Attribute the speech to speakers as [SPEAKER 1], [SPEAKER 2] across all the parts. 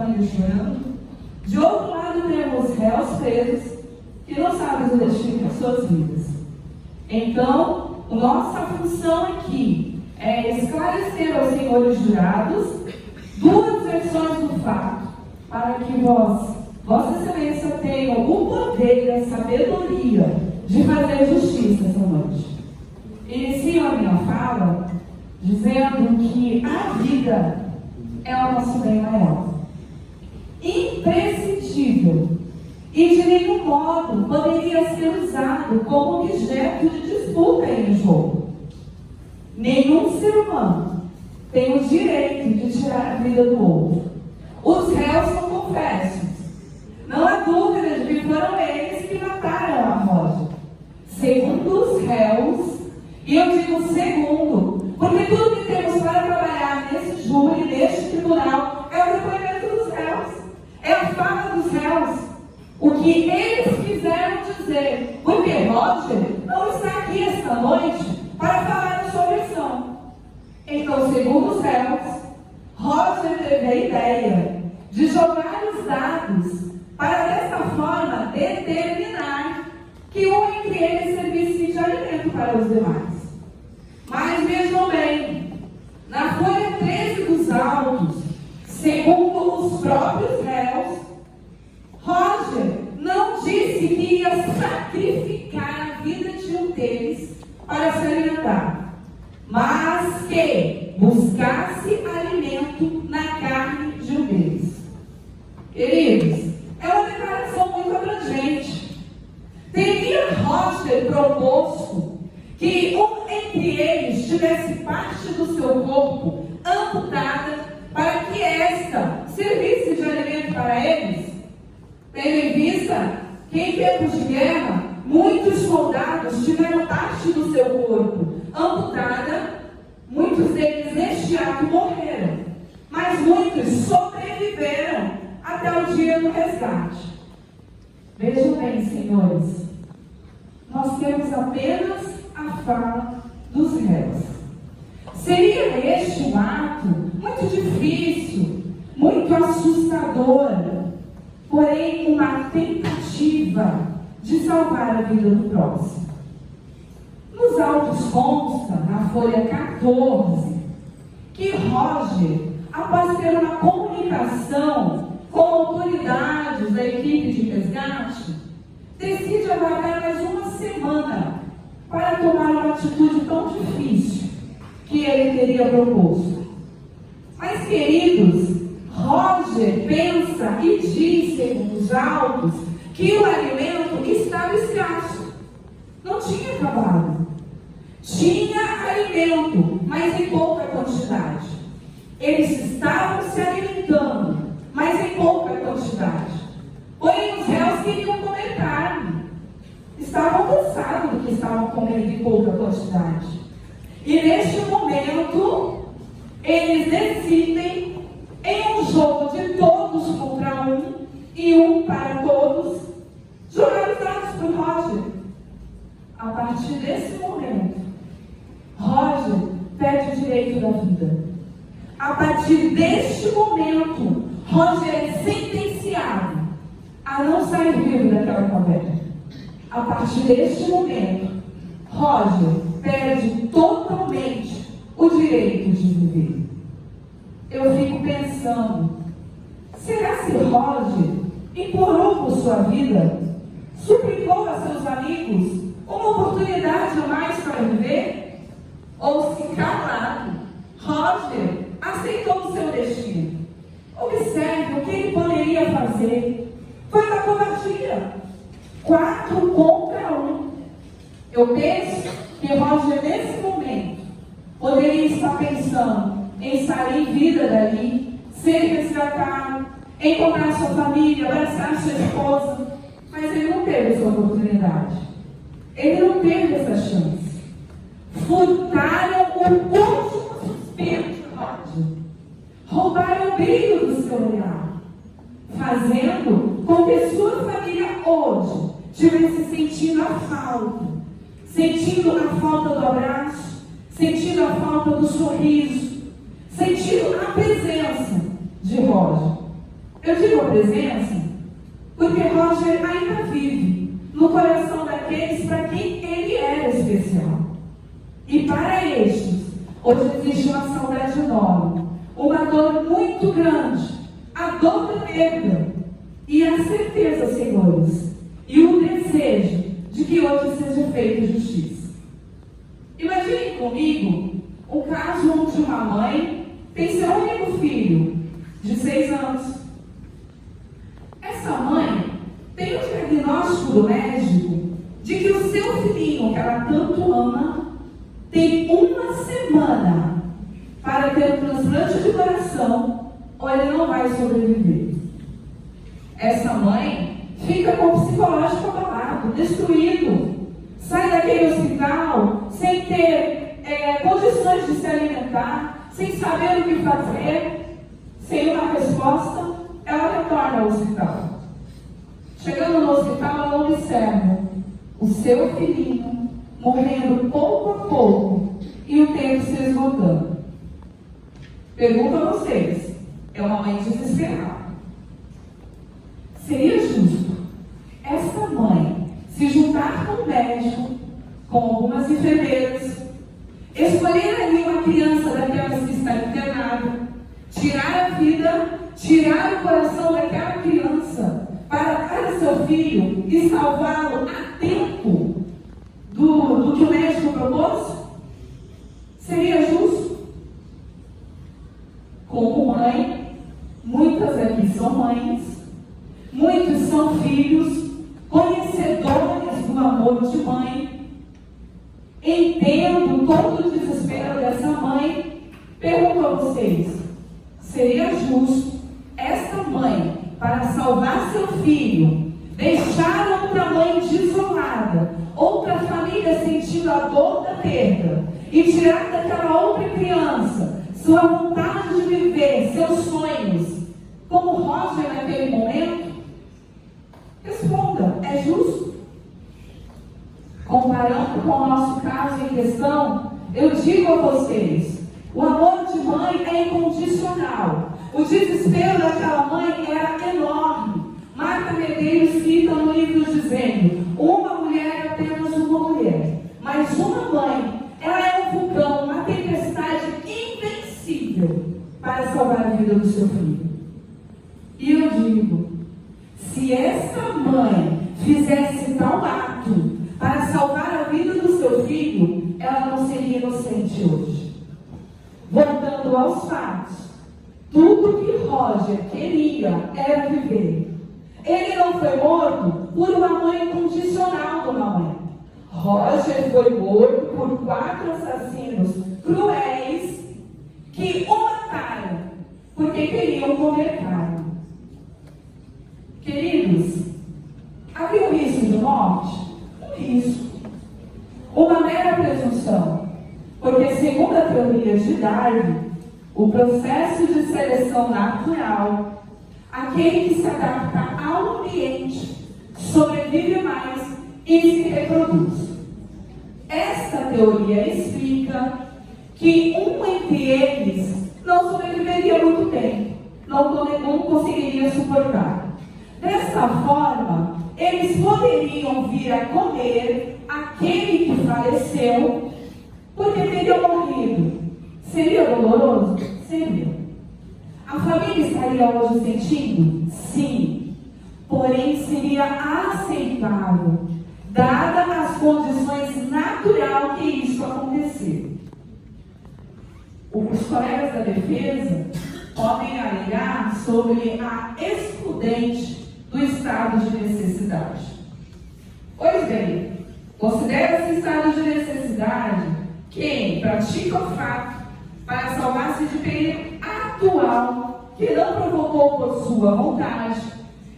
[SPEAKER 1] sangue chorando. De outro lado, temos réus presos que não sabem o destino de suas vidas. Então, nossa função aqui é esclarecer aos senhores jurados duas versões do fato, para que Vossa Excelência tenha o poder e a sabedoria de fazer justiça essa noite. Inicio a minha fala dizendo que a vida é o nosso bem maior, imprescindível, e de nenhum modo poderia ser usado como objeto de disputa em jogo. Nenhum ser humano tem o direito de tirar a vida do outro. Os réus são confessos. Não há dúvida de que foram eles que mataram a Rosa. Segundo os réus, e eu digo segundo, porque tudo que temos para trabalhar nesse júri, neste tribunal, é o depoimento dos réus, é a fala dos réus, o que eles quiseram dizer, porque Roger não está aqui esta noite para falar a sua versão. Então, segundo os réus, Roger teve a ideia de jogar os dados para dessa forma determinar que um entre eles servisse de alimento para os demais. Mas vejam bem, na folha 13 dos autos, segundo os próprios réus, Roger não disse que ia sacrificar a vida de um deles para se alimentar, mas que buscasse alimento na carne de um deles. Queridos, é uma declaração muito abrangente. Teria Roger proposto que um entre eles tivesse parte do seu corpo amputada para que esta servisse de alimento para eles? Tendo em vista que em tempos de guerra, muitos soldados tiveram parte do seu corpo amputada, muitos deles neste ato morreram, mas muitos sobreviveram até o dia do resgate. Vejam bem, senhores, nós temos apenas a fala dos réus. Seria este um ato muito difícil, muito assustador, porém uma tentativa de salvar a vida do próximo. Nos autos consta, na folha 14, que Roger, após ter uma comunicação com autoridades da equipe de resgate, decide aguardar mais uma semana para tomar uma atitude tão difícil que ele teria proposto. Mas, queridos, Roger pensa e diz, segundo os autos, que o alimento estava escasso. Não tinha acabado. Tinha alimento, mas em pouca quantidade. Eles estavam se alimentando, mas em pouca quantidade. Porém, os réus queriam comer carne. Estavam cansados do que estavam comendo em pouca quantidade. E neste momento, eles decidem, em um jogo de todos contra um, e um para todos, jogar os dados para o Roger. A partir desse momento, Roger perde o direito da vida. A partir deste momento, Roger é sentenciado a não sair vivo daquela caverna. A partir deste momento, Roger perde totalmente o direito de viver. Eu fico pensando, será que Roger implorou por sua vida? Suplicou a seus amigos uma oportunidade a mais para viver? Ou se calado, Roger aceitou o seu destino? Observe o que ele poderia fazer. Foi da covardia. 4 contra 1. Eu penso que Roger, nesse momento, poderia estar pensando em sair em vida dali, ser resgatado, encontrar sua família, abraçar sua esposa. Mas ele não teve essa oportunidade. Ele não teve essa chance. Furtaram o último suspiro de Roger. Roubaram o brilho do seu olhar, fazendo com que sua família hoje estivesse sentindo a falta do abraço, sentindo a falta do sorriso, sentindo a presença de Roger. Eu digo a presença porque Roger ainda vive no coração daqueles para quem ele era especial. E para estes, hoje existe uma saudade enorme, uma dor muito grande, a dor da perda e a certeza, senhores, e o desejo de que hoje seja feita justiça. Imaginem comigo um caso onde uma mãe tem seu único filho, de 6 anos. Essa mãe tem o diagnóstico do médico de que o seu filhinho, que ela tanto ama, tem 1 semana para ter um transplante de coração ou ele não vai sobreviver. Essa mãe fica com o psicológico abalado, destruído, sai daquele hospital sem ter condições de se alimentar, sem saber o que fazer, sem uma resposta, ela retorna ao hospital. Chegando no hospital, ela observa o seu filhinho morrendo pouco a pouco e o tempo se esgotando. Pergunto a vocês, é uma mãe desesperada. Seria justo essa mãe se juntar com o médico, com algumas enfermeiras, escolher ali uma criança daquelas que está internada, tirar a vida, tirar o coração daquela criança para dar ao seu filho e salvá-lo a tempo do que o médico propôs? Seria justo? Como mãe, muitas aqui são mães, muitos são filhos, conhecedores do amor de mãe. Entendo todo o desespero dessa mãe. Pergunto a vocês, seria justo esta mãe, para salvar seu filho, deixar outra mãe desolada, outra família sentindo a dor da perda, e tirar daquela outra criança sua vontade de viver, seus sonhos, como Roger naquele momento? Responda, é justo? Comparando com o nosso caso em questão, eu digo a vocês, o amor de mãe é incondicional. O desespero daquela mãe era enorme. Marta Medeiros cita no livro dizendo, uma mulher é apenas uma mulher, mas uma mãe, ela é um vulcão, uma tempestade invencível para salvar a vida do seu filho. E eu digo, se essa mãe fizesse tal ato para salvar a vida do seu filho, ela não seria inocente hoje. Voltando aos fatos, tudo que Roger queria era viver. Ele não foi morto por uma mãe incondicional de uma mãe. Roger foi morto por 4 assassinos cruéis que o mataram porque queriam comer carne. Queridos, havia um risco de morte? Um risco. Uma mera presunção. Porque, segundo a teoria de Darwin, o processo de seleção natural, aquele que se adapta ao ambiente, sobrevive mais e se reproduz. Esta teoria explica que um entre eles não sobreviveria muito tempo, não conseguiria suportar. Dessa forma, eles poderiam vir a comer aquele que faleceu, porque teriam morrido. Seria doloroso? Seria. A família estaria hoje sentindo? Sim. Porém, seria aceitável, dadas as condições naturais que isso acontecer. Os colegas da defesa podem alegar sobre a excludente do estado de necessidade. Pois bem, considera-se estado de necessidade quem pratica o fato para salvar-se de perigo atual que não provocou por sua vontade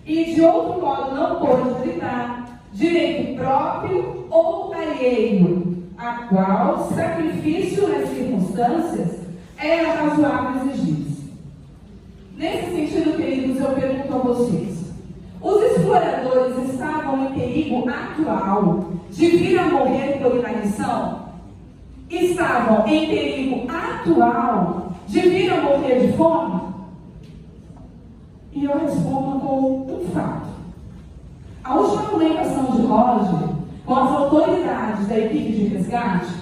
[SPEAKER 1] e de outro modo não pôde evitar, direito próprio ou alheio, a qual sacrifício nas circunstâncias era razoável exigir-se. Nesse sentido, queridos, eu pergunto a vocês, os exploradores estavam em perigo atual de vir a morrer por inanição? Estavam em perigo atual de vir a morrer de fome? E eu respondo com um fato. A última comunicação de Roger com as autoridades da equipe de resgate,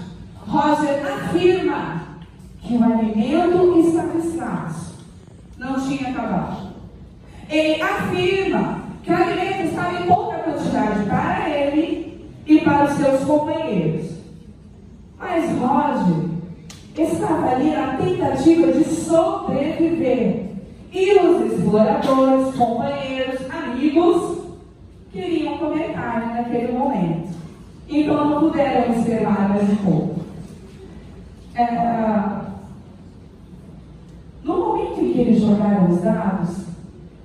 [SPEAKER 1] Roger afirma que o alimento estava escasso, não tinha acabado. Ele afirma que o alimento estava em pouca quantidade para ele e para os seus companheiros. Mas Roger estava ali na tentativa de sobreviver. E os exploradores, companheiros, amigos, queriam comer carne naquele momento. Então não puderam esperar mais um pouco. No momento em que eles jogaram os dados,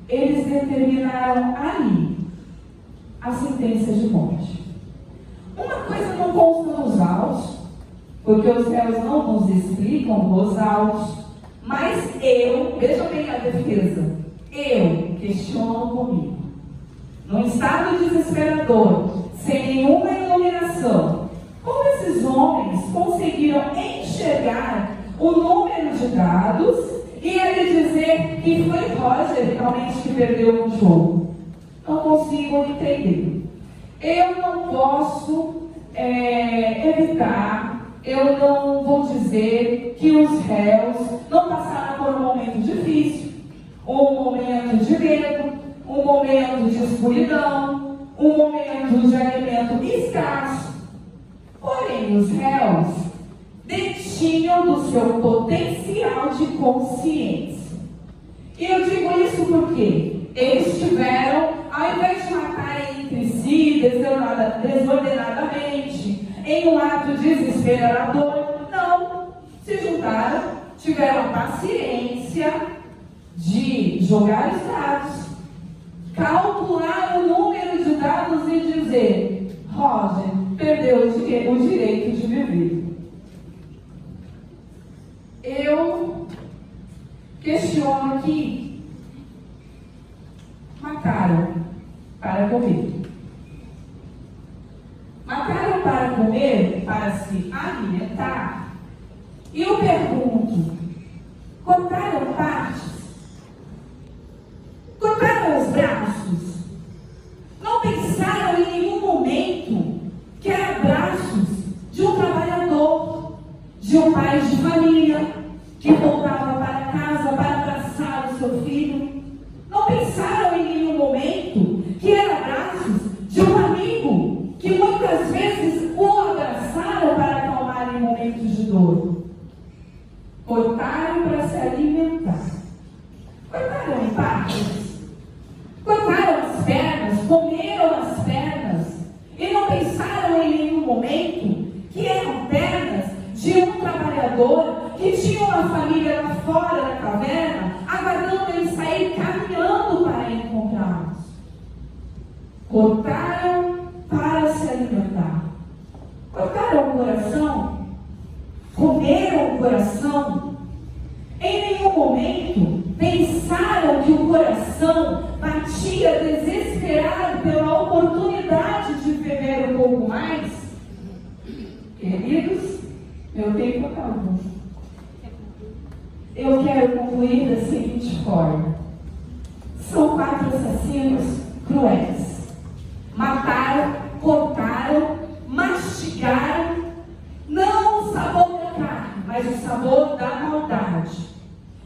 [SPEAKER 1] eles determinaram ali a sentença de morte. Uma coisa não consta nos autos, porque os réus não nos explicam os autos, mas veja bem a defesa, eu questiono comigo. Num estado desesperador, sem nenhuma iluminação, como esses homens conseguiram enxergar o número de dados e ele dizer que foi Roger realmente que perdeu o jogo? Não consigo entender. Eu não posso evitar, eu não vou dizer que os réus não passaram por um momento difícil, um momento de medo, um momento de escuridão, um momento de alimento escasso. Porém, os réus detinham do seu potencial de consciência. E eu digo isso porque eles tiveram, ao invés de matarem entre si desordenadamente, em um ato desesperador, não, se juntaram, tiveram paciência de jogar os dados, calcular o número de dados e dizer: Roger perdeu o direito de viver. Eu questiono aqui: mataram para comer. Mataram para comer, para se alimentar. E eu pergunto: cortaram partes? Cortaram os braços? Não pensaram em nenhum momento que eram braços de um trabalhador, de um pai de família, que voltava para casa para abraçar o seu filho? Não pensaram em nenhum momento que eram braços de um amigo, que muitas vezes o abraçaram para acalmar em momentos de dor? Cortaram para se alimentar. Cortaram em partes. Cortaram as pernas, comeram as pernas e não pensaram em nenhum momento que eram pernas de um trabalhador que tinha uma família lá fora da caverna, aguardando ele sair caminhando para encontrá-los. Cortaram para se alimentar. Cortaram o coração, comeram o coração. Em nenhum momento pensaram que o coração batia desesperado pela oportunidade de viver um pouco mais. Queridos, meu tempo acabou. Eu quero concluir da seguinte forma: são 4 assassinos cruéis. Mataram, cortaram, mastigaram, não o sabor da carne, mas o sabor da maldade.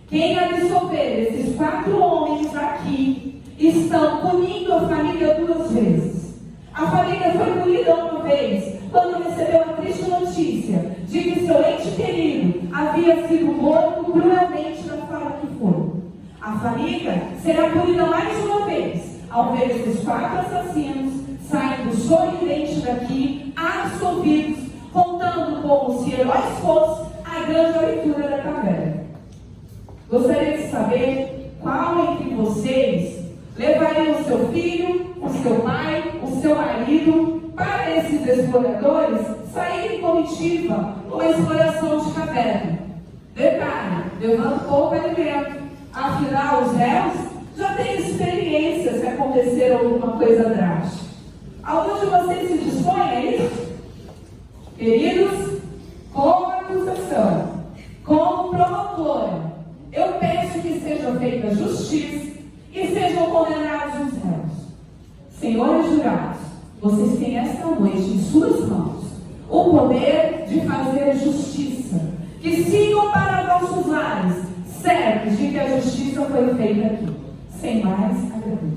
[SPEAKER 1] Quem absolver esses 4 homens aqui estão punindo a família 2 vezes. A família foi punida uma vez, quando recebeu a triste notícia de que seu ente querido havia sido morto cruelmente da forma que foi. A família será punida mais uma vez, ao ver esses 4 assassinos saindo sorridentes daqui, absolvidos, contando como se heróis fossem a grande aventura da caverna. Gostaria de saber qual entre vocês levaria o seu filho, o seu pai, o seu marido para esses exploradores saírem em comitiva numa exploração de caverna. Detalhe, levando pouco alimento. Afinal, os réus já têm experiência se acontecer alguma coisa drástica. Alguns de vocês se dispõem a isso? Queridos, como acusação, como promotora, eu peço que seja feita justiça e o poder de fazer justiça. Que sigam para nossos lares, certos de que a justiça foi feita aqui. Sem mais, agradeço.